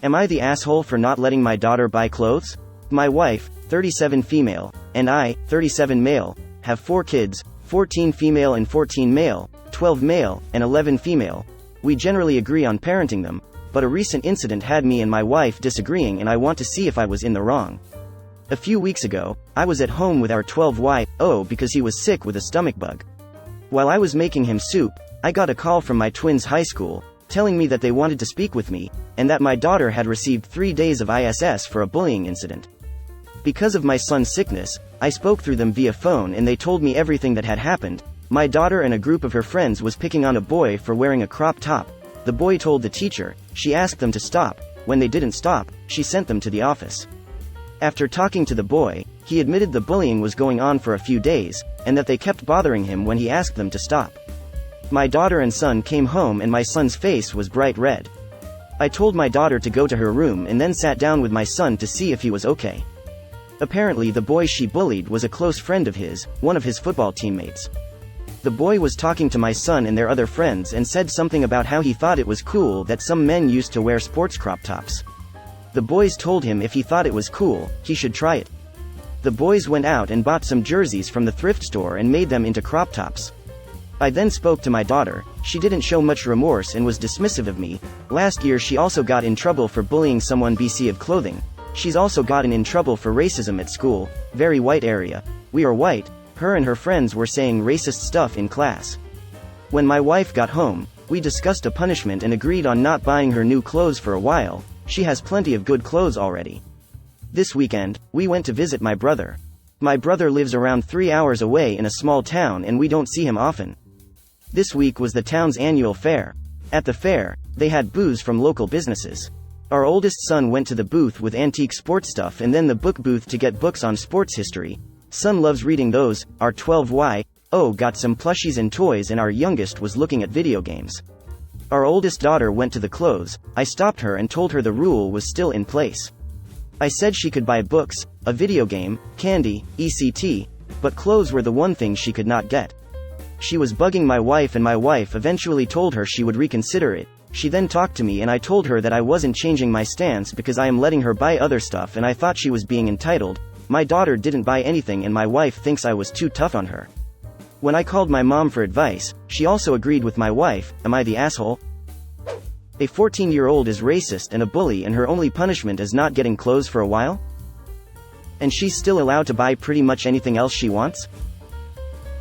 Am I the asshole for not letting my daughter buy clothes? My wife, 37 female, and I, 37 male, have 4 kids, 14 female and 14 male, 12 male, and 11 female. We generally agree on parenting them, but a recent incident had me and my wife disagreeing, and I want to see if I was in the wrong. A few weeks ago, I was at home with our 12-year-old because he was sick with a stomach bug. While I was making him soup, I got a call from my twins' high school, telling me that they wanted to speak with me, and that my daughter had received 3 days of ISS for a bullying incident. Because of my son's sickness, I spoke through them via phone and they told me everything that had happened. My daughter and a group of her friends was picking on a boy for wearing a crop top. The boy told the teacher, she asked them to stop. When they didn't stop, she sent them to the office. After talking to the boy, he admitted the bullying was going on for a few days, and that they kept bothering him when he asked them to stop. My daughter and son came home and my son's face was bright red. I told my daughter to go to her room and then sat down with my son to see if he was okay. Apparently the boy she bullied was a close friend of his, one of his football teammates. The boy was talking to my son and their other friends and said something about how he thought it was cool that some men used to wear sports crop tops. The boys told him if he thought it was cool, he should try it. The boys went out and bought some jerseys from the thrift store and made them into crop tops. I then spoke to my daughter. She didn't show much remorse and was dismissive of me. Last year she also got in trouble for bullying someone BC of clothing. She's also gotten in trouble for racism at school, very white area. We are white. Her and her friends were saying racist stuff in class. When my wife got home, we discussed a punishment and agreed on not buying her new clothes for a while. She has plenty of good clothes already. This weekend, we went to visit my brother. My brother lives around 3 hours away in a small town and we don't see him often. This week was the town's annual fair. At the fair, they had booths from local businesses. Our oldest son went to the booth with antique sports stuff and then the book booth to get books on sports history. Son loves reading those. Our 12-year-old got some plushies and toys and our youngest was looking at video games. Our oldest daughter went to the clothes. I stopped her and told her the rule was still in place. I said she could buy books, a video game, candy, etc., but clothes were the one thing she could not get. She was bugging my wife and my wife eventually told her she would reconsider it. She then talked to me and I told her that I wasn't changing my stance because I am letting her buy other stuff and I thought she was being entitled. My daughter didn't buy anything and my wife thinks I was too tough on her. When I called my mom for advice, she also agreed with my wife. Am I the asshole? A 14-year-old is racist and a bully and her only punishment is not getting clothes for a while? And she's still allowed to buy pretty much anything else she wants?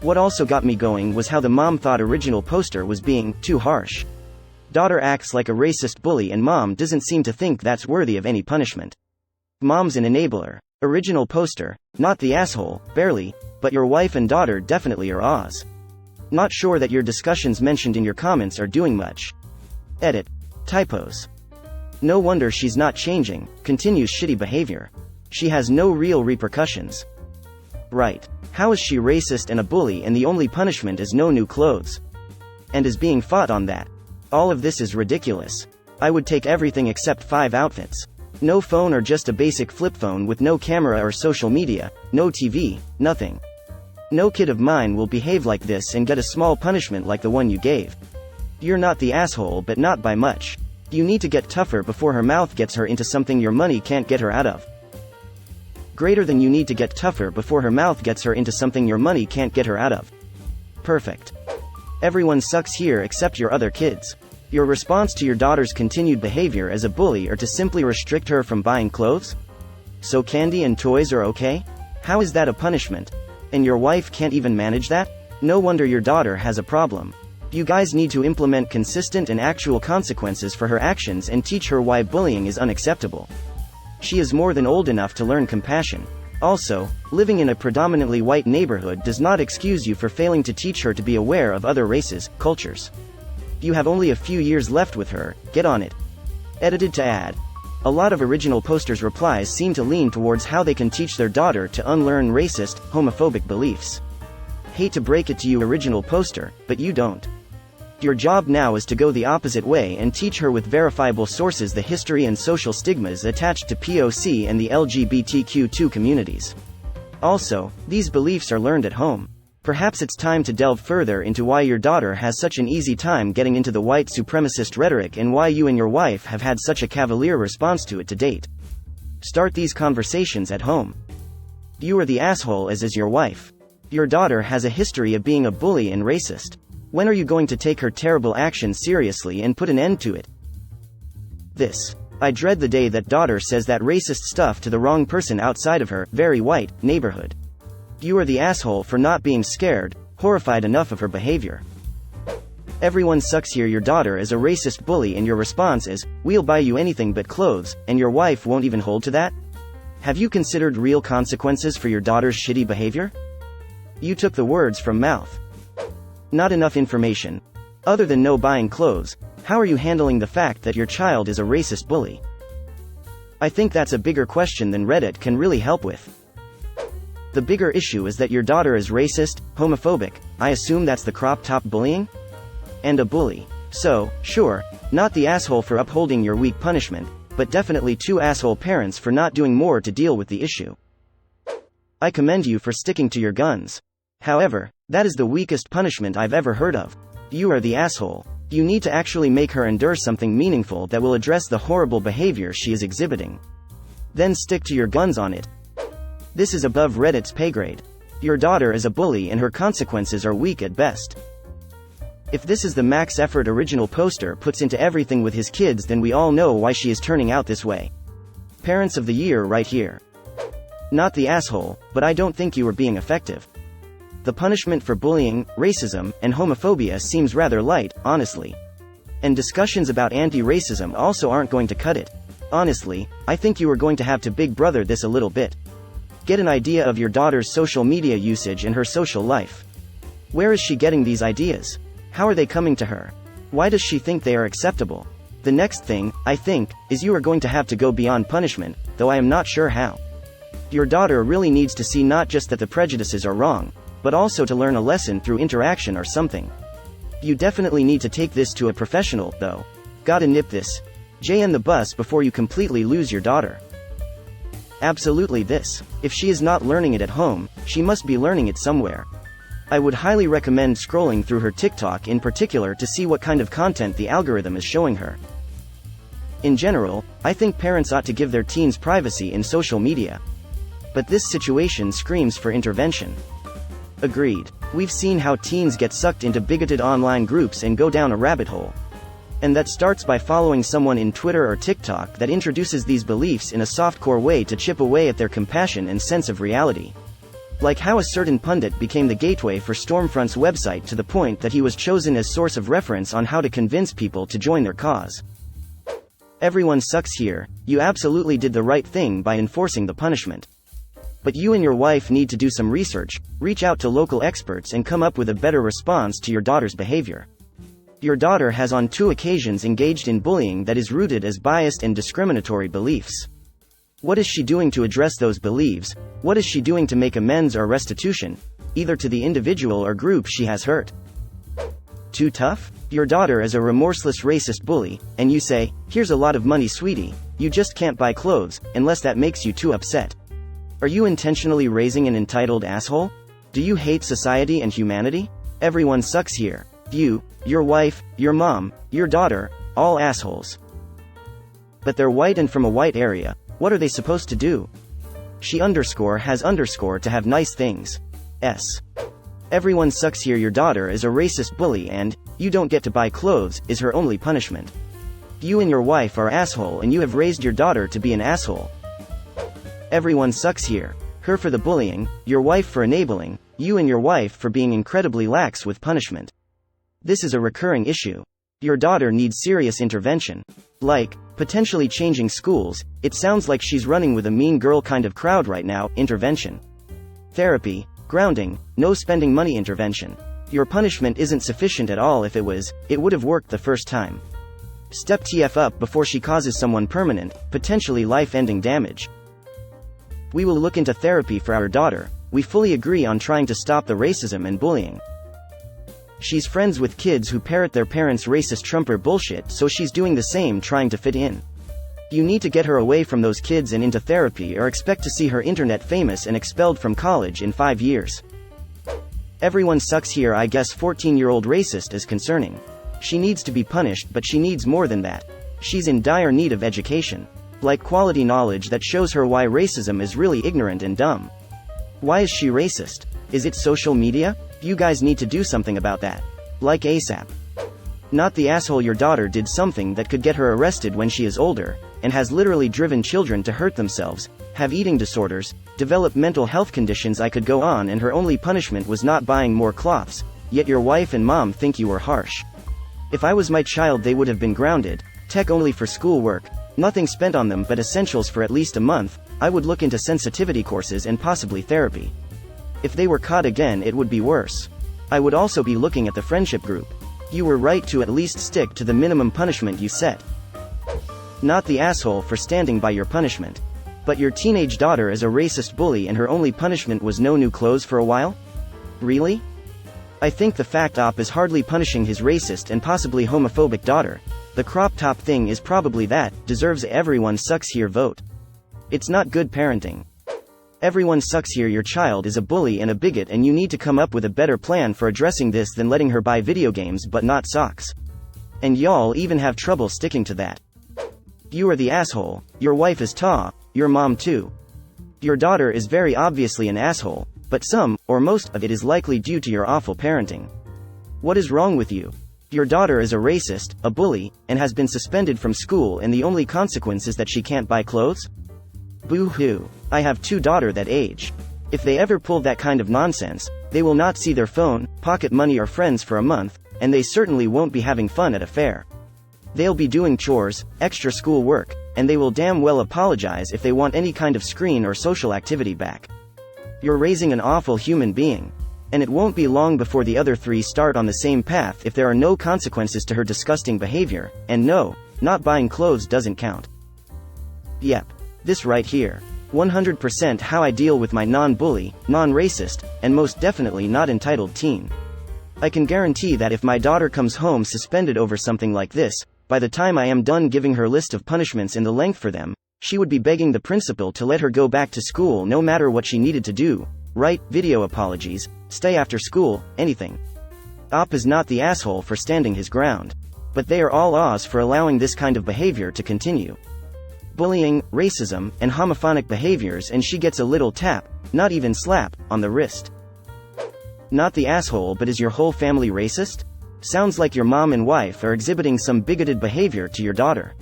What also got me going was how the mom thought original poster was being too harsh. Daughter acts like a racist bully and mom doesn't seem to think that's worthy of any punishment. Mom's an enabler. Original poster, not the asshole, barely, but your wife and daughter definitely are Oz. Not sure that your discussions mentioned in your comments are doing much. Edit. Typos. No wonder she's not changing, continues shitty behavior. She has no real repercussions. Right. How is she racist and a bully and the only punishment is no new clothes? And is being fought on that? All of this is ridiculous. I would take everything except 5 outfits. No phone or just a basic flip phone with no camera or social media, no TV, nothing. No kid of mine will behave like this and get a small punishment like the one you gave. You're not the asshole but not by much. You need to get tougher before her mouth gets her into something your money can't get her out of. Greater than you need to get tougher before her mouth gets her into something your money can't get her out of. Perfect. Everyone sucks here except your other kids. Your response to your daughter's continued behavior as a bully are to simply restrict her from buying clothes? So candy and toys are okay? How is that a punishment? And your wife can't even manage that? No wonder your daughter has a problem. You guys need to implement consistent and actual consequences for her actions and teach her why bullying is unacceptable. She is more than old enough to learn compassion. Also, living in a predominantly white neighborhood does not excuse you for failing to teach her to be aware of other races, cultures. You have only a few years left with her, get on it. Edited to add. A lot of original posters' replies seem to lean towards how they can teach their daughter to unlearn racist, homophobic beliefs. Hate to break it to you original poster, but you don't. Your job now is to go the opposite way and teach her with verifiable sources the history and social stigmas attached to POC and the LGBTQ2 communities. Also, these beliefs are learned at home. Perhaps it's time to delve further into why your daughter has such an easy time getting into the white supremacist rhetoric and why you and your wife have had such a cavalier response to it to date. Start these conversations at home. You are the asshole, as is your wife. Your daughter has a history of being a bully and racist. When are you going to take her terrible actions seriously and put an end to it? I dread the day that daughter says that racist stuff to the wrong person outside of her, very white, neighborhood. You are the asshole for not being scared, horrified enough of her behavior. Everyone sucks here. Your daughter is a racist bully and your response is, we'll buy you anything but clothes, and your wife won't even hold to that? Have you considered real consequences for your daughter's shitty behavior? You took the words from mouth. Not enough information. Other than no buying clothes, how are you handling the fact that your child is a racist bully? I think that's a bigger question than Reddit can really help with. The bigger issue is that your daughter is racist, homophobic, I assume that's the crop top bullying? And a bully. So, sure, not the asshole for upholding your weak punishment, but definitely two asshole parents for not doing more to deal with the issue. I commend you for sticking to your guns. However, that is the weakest punishment I've ever heard of. You are the asshole. You need to actually make her endure something meaningful that will address the horrible behavior she is exhibiting. Then stick to your guns on it. This is above Reddit's pay grade. Your daughter is a bully and her consequences are weak at best. If this is the max effort original poster puts into everything with his kids, then we all know why she is turning out this way. Parents of the year right here. Not the asshole, but I don't think you are being effective. The punishment for bullying, racism, and homophobia seems rather light, honestly. And discussions about anti-racism also aren't going to cut it. Honestly, I think you are going to have to big brother this a little bit. Get an idea of your daughter's social media usage and her social life. Where is she getting these ideas? How are they coming to her? Why does she think they are acceptable? The next thing, I think, is you are going to have to go beyond punishment, though I am not sure how. Your daughter really needs to see not just that the prejudices are wrong, but also to learn a lesson through interaction or something. You definitely need to take this to a professional, though. Gotta nip this. JN the bus before you completely lose your daughter. Absolutely this. If she is not learning it at home, she must be learning it somewhere. I would highly recommend scrolling through her TikTok in particular to see what kind of content the algorithm is showing her. In general, I think parents ought to give their teens privacy in social media. But this situation screams for intervention. Agreed. We've seen how teens get sucked into bigoted online groups and go down a rabbit hole. And that starts by following someone in Twitter or TikTok that introduces these beliefs in a softcore way to chip away at their compassion and sense of reality. Like how a certain pundit became the gateway for Stormfront's website to the point that he was chosen as source of reference on how to convince people to join their cause. Everyone sucks here. You absolutely did the right thing by enforcing the punishment. But you and your wife need to do some research, reach out to local experts and come up with a better response to your daughter's behavior. Your daughter has on 2 occasions engaged in bullying that is rooted as biased and discriminatory beliefs. What is she doing to address those beliefs? What is she doing to make amends or restitution, either to the individual or group she has hurt? Too tough? Your daughter is a remorseless racist bully, and you say, here's a lot of money sweetie, you just can't buy clothes, unless that makes you too upset. Are you intentionally raising an entitled asshole? Do you hate society and humanity? Everyone sucks here. You, your wife, your mom, your daughter, all assholes. But they're white and from a white area, what are they supposed to do? She has to have nice things. Everyone sucks here. Your daughter is a racist bully and, you don't get to buy clothes, is her only punishment. You and your wife are asshole and you have raised your daughter to be an asshole. Everyone sucks here. Her for the bullying, your wife for enabling, you and your wife for being incredibly lax with punishment. This is a recurring issue. Your daughter needs serious intervention. Like, potentially changing schools. It sounds like she's running with a mean girl kind of crowd right now. Intervention. Therapy, grounding, no spending money intervention. Your punishment isn't sufficient at all. If it was, it would have worked the first time. Step TF up before she causes someone permanent, potentially life-ending damage. We will look into therapy for our daughter. We fully agree on trying to stop the racism and bullying. She's friends with kids who parrot their parents' racist Trumper bullshit, so she's doing the same, trying to fit in. You need to get her away from those kids and into therapy, or expect to see her internet famous and expelled from college in 5 years. Everyone sucks here. I guess 14-year-old racist is concerning. She needs to be punished, but she needs more than that. She's in dire need of education. Like quality knowledge that shows her why racism is really ignorant and dumb. Why is she racist? Is it social media? You guys need to do something about that. Like ASAP. Not the asshole. Your daughter did something that could get her arrested when she is older, and has literally driven children to hurt themselves, have eating disorders, develop mental health conditions. I could go on, and her only punishment was not buying more cloths, yet your wife and mom think you were harsh. If I was my child, they would have been grounded, tech only for schoolwork, nothing spent on them but essentials for at least a month. I would look into sensitivity courses and possibly therapy. If they were caught again, it would be worse. I would also be looking at the friendship group. You were right to at least stick to the minimum punishment you set. Not the asshole for standing by your punishment. But your teenage daughter is a racist bully and her only punishment was no new clothes for a while? Really? I think the fact op is hardly punishing his racist and possibly homophobic daughter. The crop top thing is probably that, deserves a everyone sucks here vote. It's not good parenting. Everyone sucks here. Your child is a bully and a bigot, and you need to come up with a better plan for addressing this than letting her buy video games but not socks. And y'all even have trouble sticking to that. You are the asshole. Your wife is your mom too. Your daughter is very obviously an asshole, but some, or most, of it is likely due to your awful parenting. What is wrong with you? Your daughter is a racist, a bully, and has been suspended from school, and the only consequence is that she can't buy clothes? Boo-hoo. I have 2 daughters that age. If they ever pull that kind of nonsense, they will not see their phone, pocket money or friends for a month, and they certainly won't be having fun at a fair. They'll be doing chores, extra school work, and they will damn well apologize if they want any kind of screen or social activity back. You're raising an awful human being. And it won't be long before the other 3 start on the same path if there are no consequences to her disgusting behavior, and no, not buying clothes doesn't count. Yep. This right here. 100% how I deal with my non-bully, non-racist, and most definitely not entitled teen. I can guarantee that if my daughter comes home suspended over something like this, by the time I am done giving her list of punishments in the length for them, she would be begging the principal to let her go back to school no matter what she needed to do, write video apologies, stay after school, anything. Op is not the asshole for standing his ground. But they are all Oz for allowing this kind of behavior to continue. Bullying, racism, and homophonic behaviors, and she gets a little tap, not even slap, on the wrist. Not the asshole, but is your whole family racist? Sounds like your mom and wife are exhibiting some bigoted behavior to your daughter.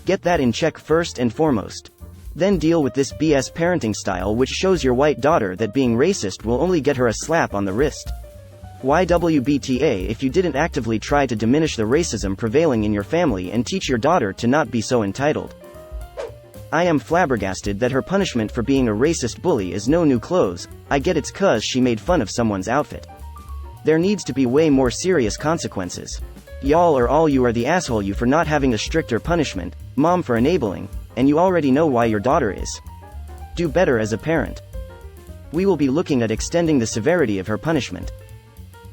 Get that in check first and foremost. Then deal with this BS parenting style which shows your white daughter that being racist will only get her a slap on the wrist. Why WBTA if you didn't actively try to diminish the racism prevailing in your family and teach your daughter to not be so entitled? I am flabbergasted that her punishment for being a racist bully is no new clothes. I get it's 'cause she made fun of someone's outfit. There needs to be way more serious consequences. Y'all are the asshole, you for not having a stricter punishment, mom for enabling, and you already know why your daughter is. Do better as a parent. We will be looking at extending the severity of her punishment.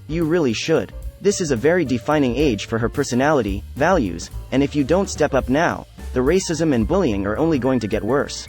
You really should. This is a very defining age for her personality, values, and if you don't step up now, the racism and bullying are only going to get worse.